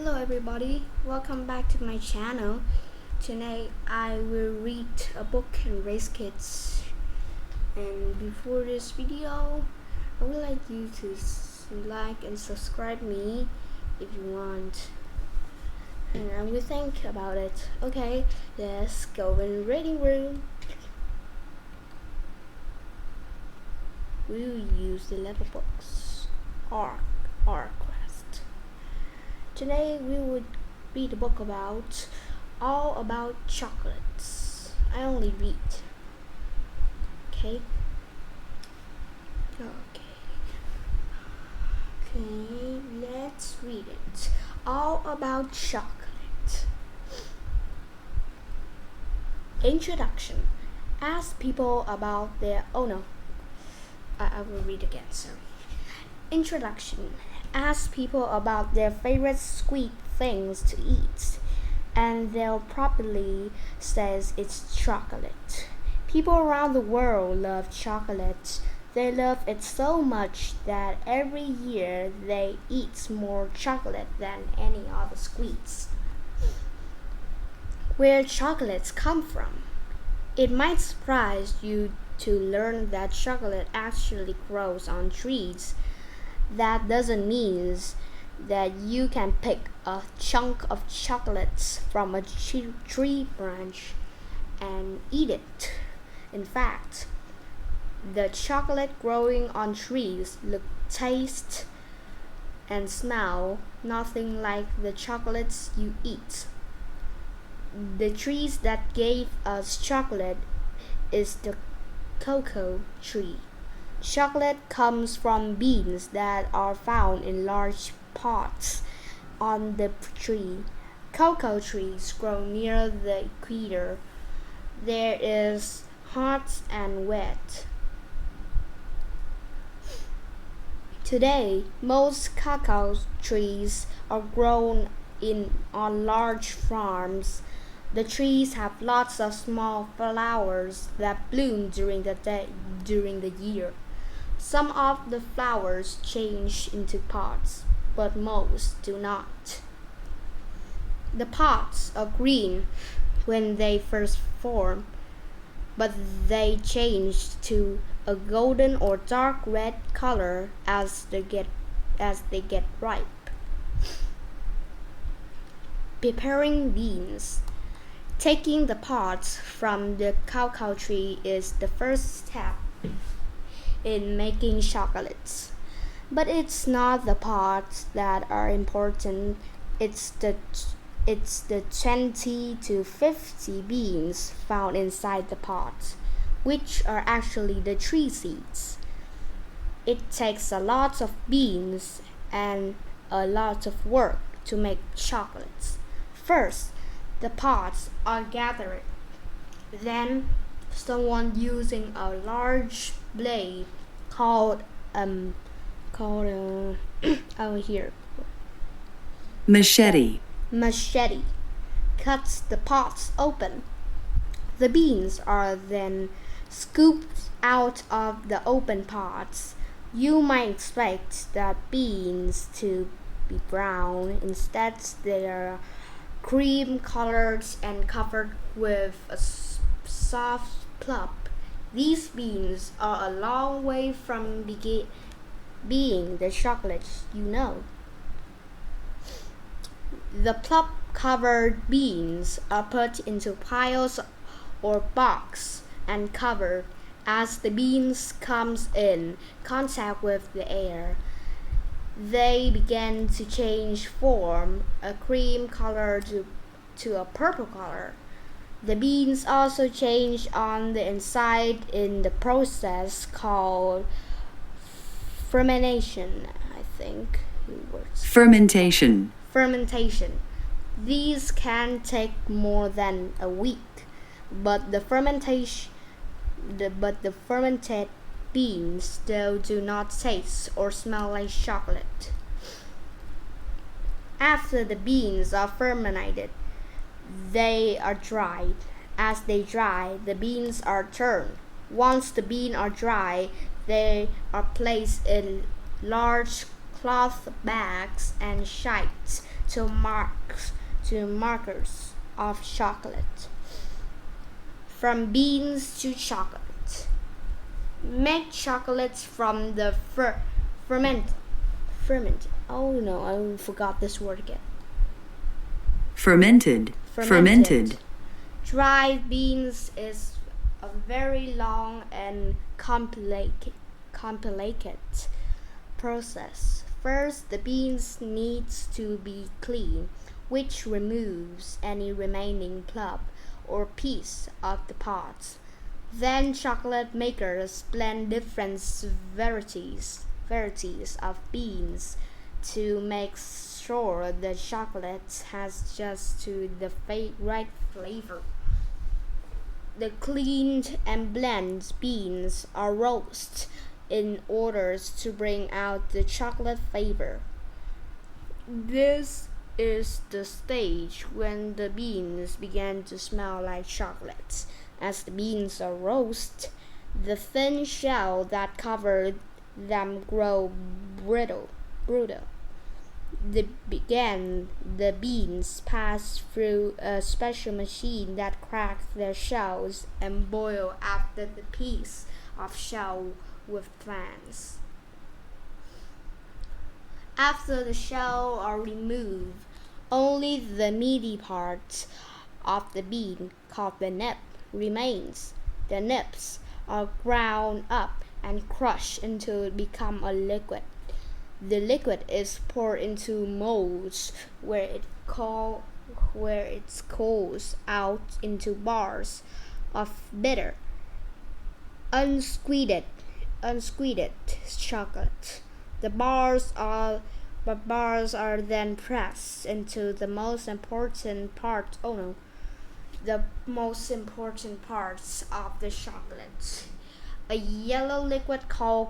Hello everybody, welcome back to my channel. Tonight I will read a book in razkids. And before this video, I would like you to like and subscribe me if you want. And I will think about it. Okay, let's go in reading room. We will use the letter books. Arc Quest. Today we would read a book all about chocolates. I only read. Okay. Let's read it. All about chocolate. Introduction. Ask people about their I will read again, so. Introduction. Ask people about their favorite sweet things to eat, and they'll probably say it's chocolate. People around the world love chocolate. They love it so much that every year they eat more chocolate than any other sweets. Where chocolates come from. It might surprise you to learn that chocolate actually grows on trees. That doesn't mean that you can pick a chunk of chocolates from a tree branch and eat it. In fact, the chocolate growing on trees look, taste, and smell nothing like the chocolates you eat. The trees that gave us chocolate is the cocoa tree. Chocolate comes from beans that are found in large pots on the tree. Cocoa trees grow near the equator. There is hot and wet. Today, most cacao trees are grown on large farms. The trees have lots of small flowers that bloom during the year. Some of the flowers change into pods, but most do not. The pods are green when they first form, but they change to a golden or dark red color as they get ripe. Preparing beans. Taking the pods from the cacao tree is the first step in making chocolates. But it's not the pods that are important, it's the 20 to 50 beans found inside the pods, which are actually the tree seeds. It takes a lot of beans and a lot of work to make chocolates. First, the pods are gathered. Then, someone using a large blade called over here machete cuts the pods open. The beans are then scooped out of the open pods. You might expect that beans to be brown. Instead, they are cream colored and covered with a soft pulp. These beans are a long way from being the chocolate you know. The pulp covered beans are put into piles or boxes and covered. As the beans comes in contact with the air, they begin to change form, a cream color to a purple color. The beans also change on the inside in the process called fermentation. Fermentation. These can take more than a week, but the fermented beans still do not taste or smell like chocolate. After the beans are fermented, they are dried. As they dry, the beans are turned. Once the beans are dry, they are placed in large cloth bags and shipped to markers of chocolate. From beans to chocolate. Make chocolates from the ferment. Oh no, I forgot this word again. Fermented. Dried beans is a very long and complicated process. First, the beans needs to be cleaned, which removes any remaining pulp or piece of the pods. Then chocolate makers blend different varieties of beans to make sure the chocolate has just to the right flavor. The cleaned and blended beans are roasted in order to bring out the chocolate flavor. This is the stage when the beans begin to smell like chocolate. As the beans are roasted, the thin shell that covered them grow brittle. The beans pass through a special machine that cracks their shells and boil after the piece of shell with plants. After the shell are removed, only the meaty part of the bean, called the nib, remains. The nibs are ground up and crushed until it becomes a liquid. The liquid is poured into molds where it cools out into bars of bitter, unsweetened chocolate. The bars are then pressed into the most important parts of the chocolate. A yellow liquid called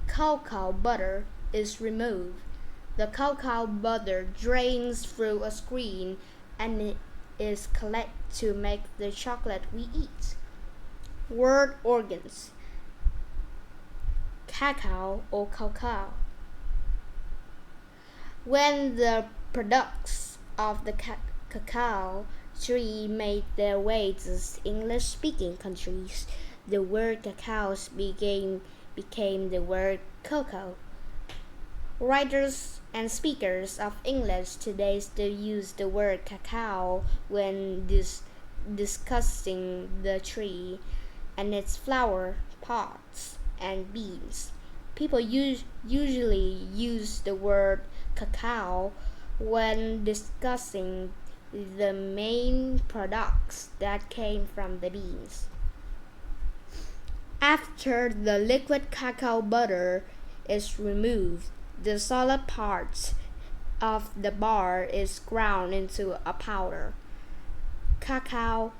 cocoa butter is removed. The cocoa butter drains through a screen and it is collected to make the chocolate we eat. Word organs: cacao or cocoa. When the products of the cacao tree made their way to English-speaking countries, the word cacao became the word cocoa. Writers and speakers of English today still use the word cacao when discussing the tree and its flower, pods, and beans. People usually use the word cacao when discussing the main products that came from the beans. After the liquid cacao butter is removed, the solid part of the bar is ground into a powder. Cacao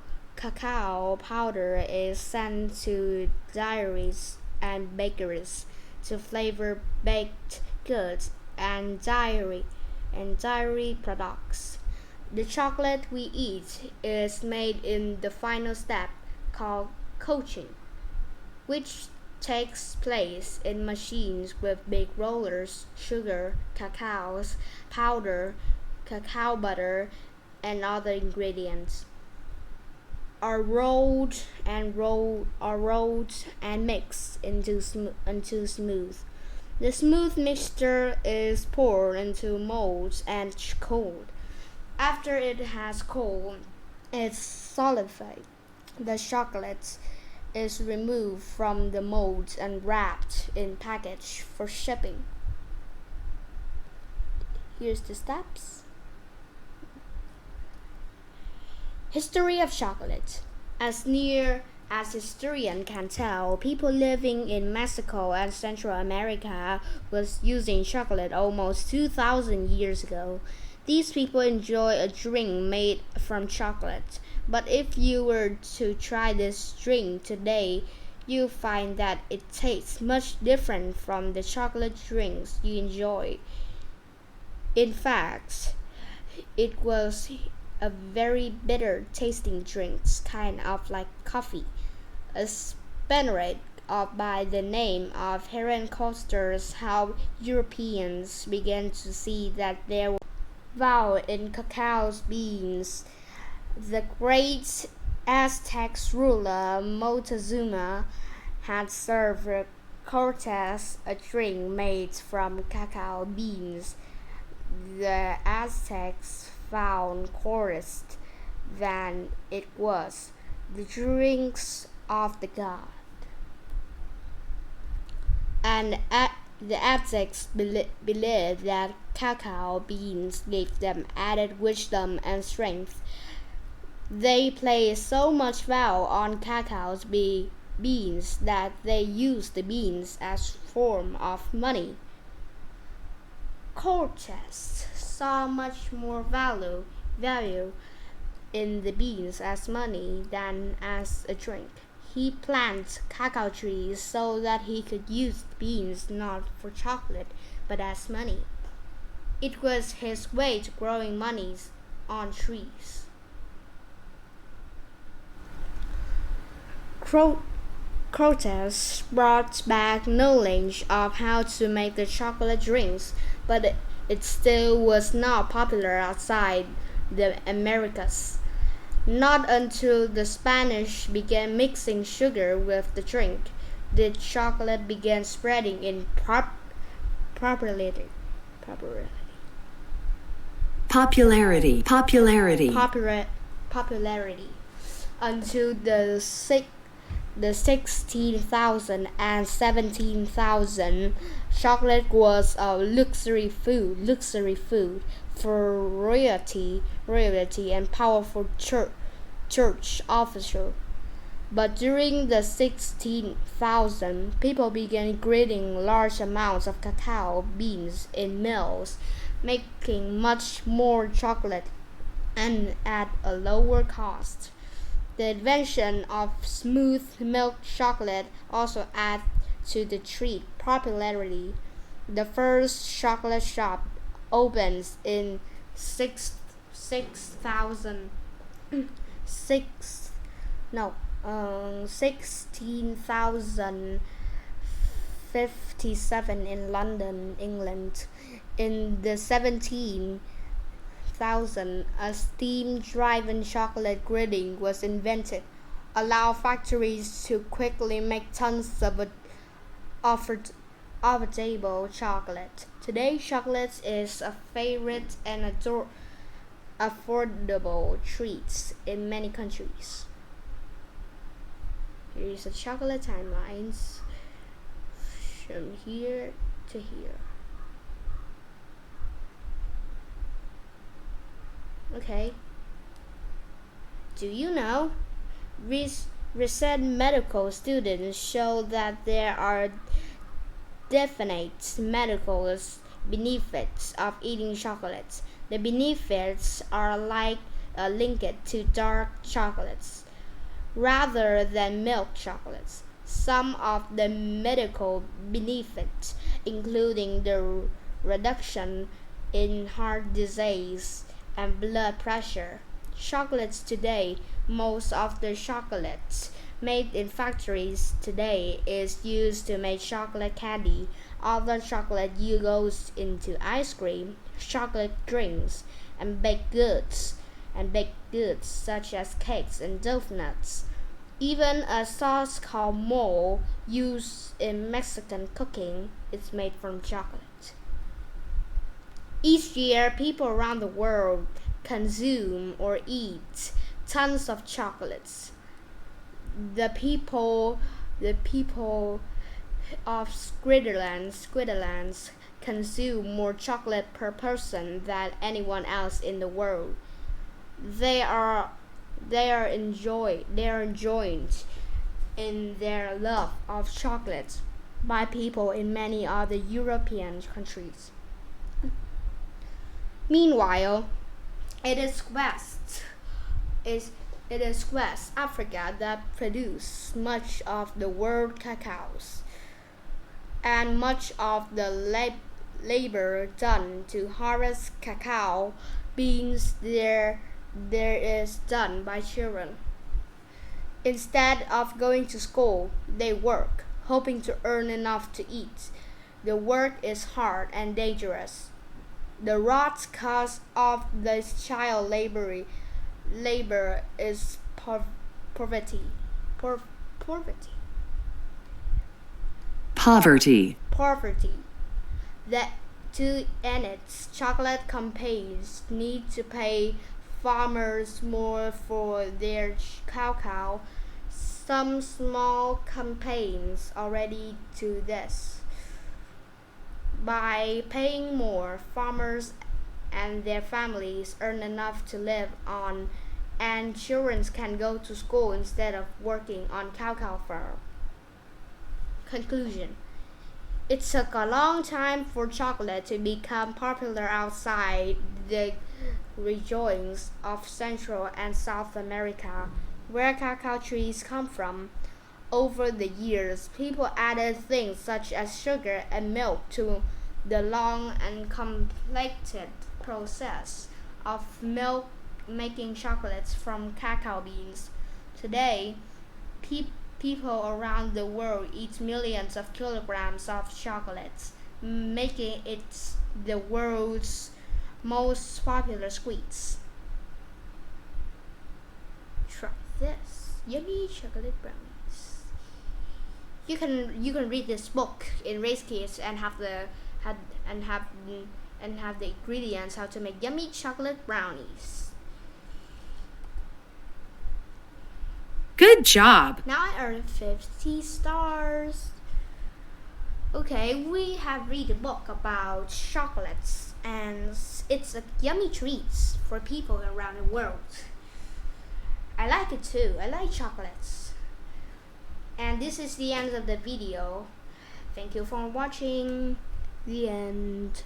powder is sent to dairies and bakeries to flavor baked goods and dairy products. The chocolate we eat is made in the final step called coating, which takes place in machines with big rollers. Sugar, cacao powder, cacao butter, and other ingredients are rolled and mixed into smooth. The smooth mixture is poured into molds and cooled. After it has cooled, it's solidified. The chocolate is removed from the molds and wrapped in package for shipping. Here's the steps. History of chocolate. As near as historians can tell, people living in Mexico and Central America was using chocolate almost 2,000 years ago. These people enjoy a drink made from chocolate, but if you were to try this drink today, you'll find that it tastes much different from the chocolate drinks you enjoy. In fact, it was a very bitter tasting drink, kind of like coffee. A Spaniard by the name of Heron Costers how Europeans began to see that there found in cacao beans. The great Aztec ruler Moctezuma had served Cortes a drink made from cacao beans. The Aztecs found Cortes than it was the drinks of the god. And the Aztecs believed that cacao beans gave them added wisdom and strength. They placed so much value on cacao beans that they used the beans as form of money. Cortes saw much more value in the beans as money than as a drink. He planted cacao trees so that he could use the beans not for chocolate but as money. It was his way to growing monies on trees. Cortes brought back knowledge of how to make the chocolate drinks, but it still was not popular outside the Americas. Not until the Spanish began mixing sugar with the drink did chocolate begin spreading in popularity. Popularity until the 16,000 and 17,000. Chocolate was a luxury food for royalty and powerful church officials. But during the 16,000, people began grinding large amounts of cacao beans in mills, making much more chocolate and at a lower cost. The invention of smooth milk chocolate also added to the treat popularity. The first chocolate shop opens in 1657 in London, England. In the 17,000, a steam-driven chocolate grinding was invented, allowing factories to quickly make tons of affordable chocolate. Today, chocolate is a favorite and affordable treat in many countries. Here is the chocolate timelines from here to here. Okay. Do you know? Recent medical students show that there are definite medical benefits of eating chocolate. The benefits are linked to dark chocolates rather than milk chocolates. Some of the medical benefits, including the reduction in heart disease and blood pressure. Chocolates today, most of the chocolates made in factories today is used to make chocolate candy. Other chocolate goes into ice cream, chocolate drinks, and baked goods, such as cakes and donuts. Even a sauce called mole, used in Mexican cooking, is made from chocolate. Each year, people around the world consume or eat tons of chocolates. The people of Switzerland consume more chocolate per person than anyone else in the world. They are enjoyed in their love of chocolate by people in many other European countries. Meanwhile, it is West Africa that produces much of the world cacaos, and much of the labor done to harvest cacao beans there is done by children. Instead of going to school, they work, hoping to earn enough to eat. The work is hard and dangerous. The root cause of this child labor is poverty. Poverty. Poverty. Poverty. That to end it, chocolate companies need to pay farmers more for their cacao. Some small campaigns already do this. By paying more, farmers and their families earn enough to live on, and children can go to school instead of working on cacao farm. Conclusion. It took a long time for chocolate to become popular outside the regions of Central and South America, where cacao trees come from. Over the years, people added things such as sugar and milk to the long and complicated process of milk making chocolates from cacao beans. Today, people around the world eat millions of kilograms of chocolates, making it the world's most popular sweets. Try this yummy chocolate brownies. You can read this book in razkids and have the had and have the ingredients how to make yummy chocolate brownies. Good job. Now I earned 50 stars. Okay, we have read a book about chocolates and it's a yummy treats for people around the world. I like it too. I like chocolates. And this is the end of the video. Thank you for watching. The end.